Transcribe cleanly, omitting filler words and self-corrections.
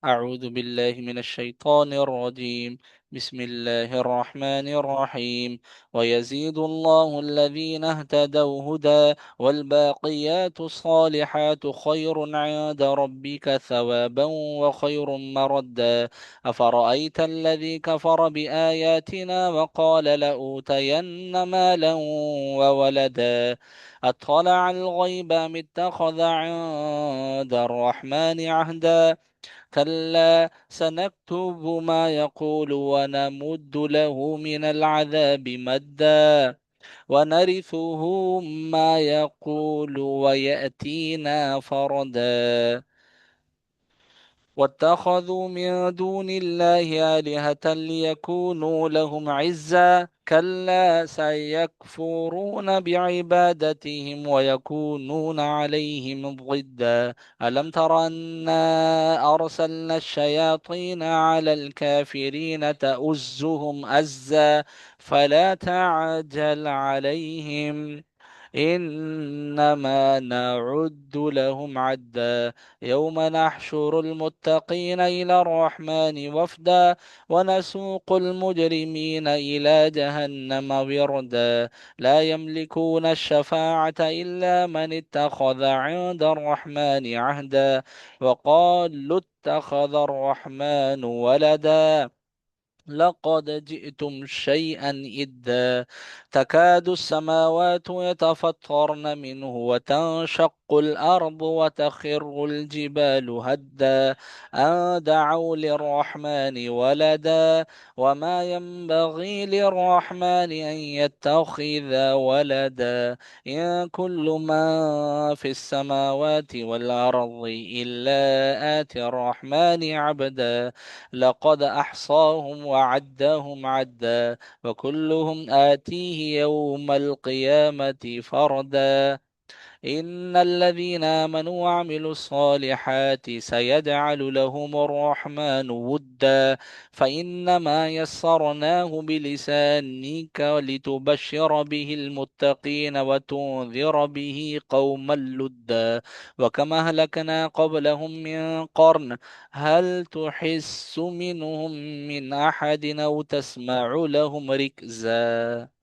أعوذ بالله من الشيطان الرجيم. بسم الله الرحمن الرحيم. ويزيد الله الذين اهتدوا هدى والباقيات الصالحات خير عند ربك ثوابا وخير مردا. أفرأيت الذي كفر بآياتنا وقال لأوتين مالا وولدا أطلع الغيب أم اتخذ عند الرحمن عهدا. كلا سنكتب ما يقول ونمد له من العذاب مدا ونرثه ما يقول ويأتينا فردا. واتخذوا من دون الله آلهة ليكونوا لهم عزا. كلا سيكفرون بعبادتهم ويكونون عليهم ضدا. ألم تر أنا أرسلنا الشياطين على الكافرين تؤزهم أزا فلا تعجل عليهم إنما نعد لهم عدا. يوم نحشر المتقين إلى الرحمن وفدا ونسوق المجرمين إلى جهنم وردا. لا يملكون الشفاعة إلا من اتخذ عند الرحمن عهدا وقالوا اتخذ الرحمن ولدا لقد جئتم شيئا إدا. تكاد السماوات يتفطرن منه وتنشق الأرض وتخر الجبال هدا أن دعوا للرحمن ولدا وما ينبغي للرحمن أن يتخذ ولدا. إن كل ما في السماوات والأرض إلا آتي الرحمن عبدا. لقد أحصاهم وعدهم عدا وكلهم آتيه يوم القيامة فردا. إن الذين آمنوا وعملوا الصالحات سيجعل لهم الرحمن ودا فإنما يسرناه بلسانك لتبشر به المتقين وتنذر به قوما لدا. وكما أهلكنا قبلهم من قرن هل تحس منهم من أحد أو تسمع لهم ركزا.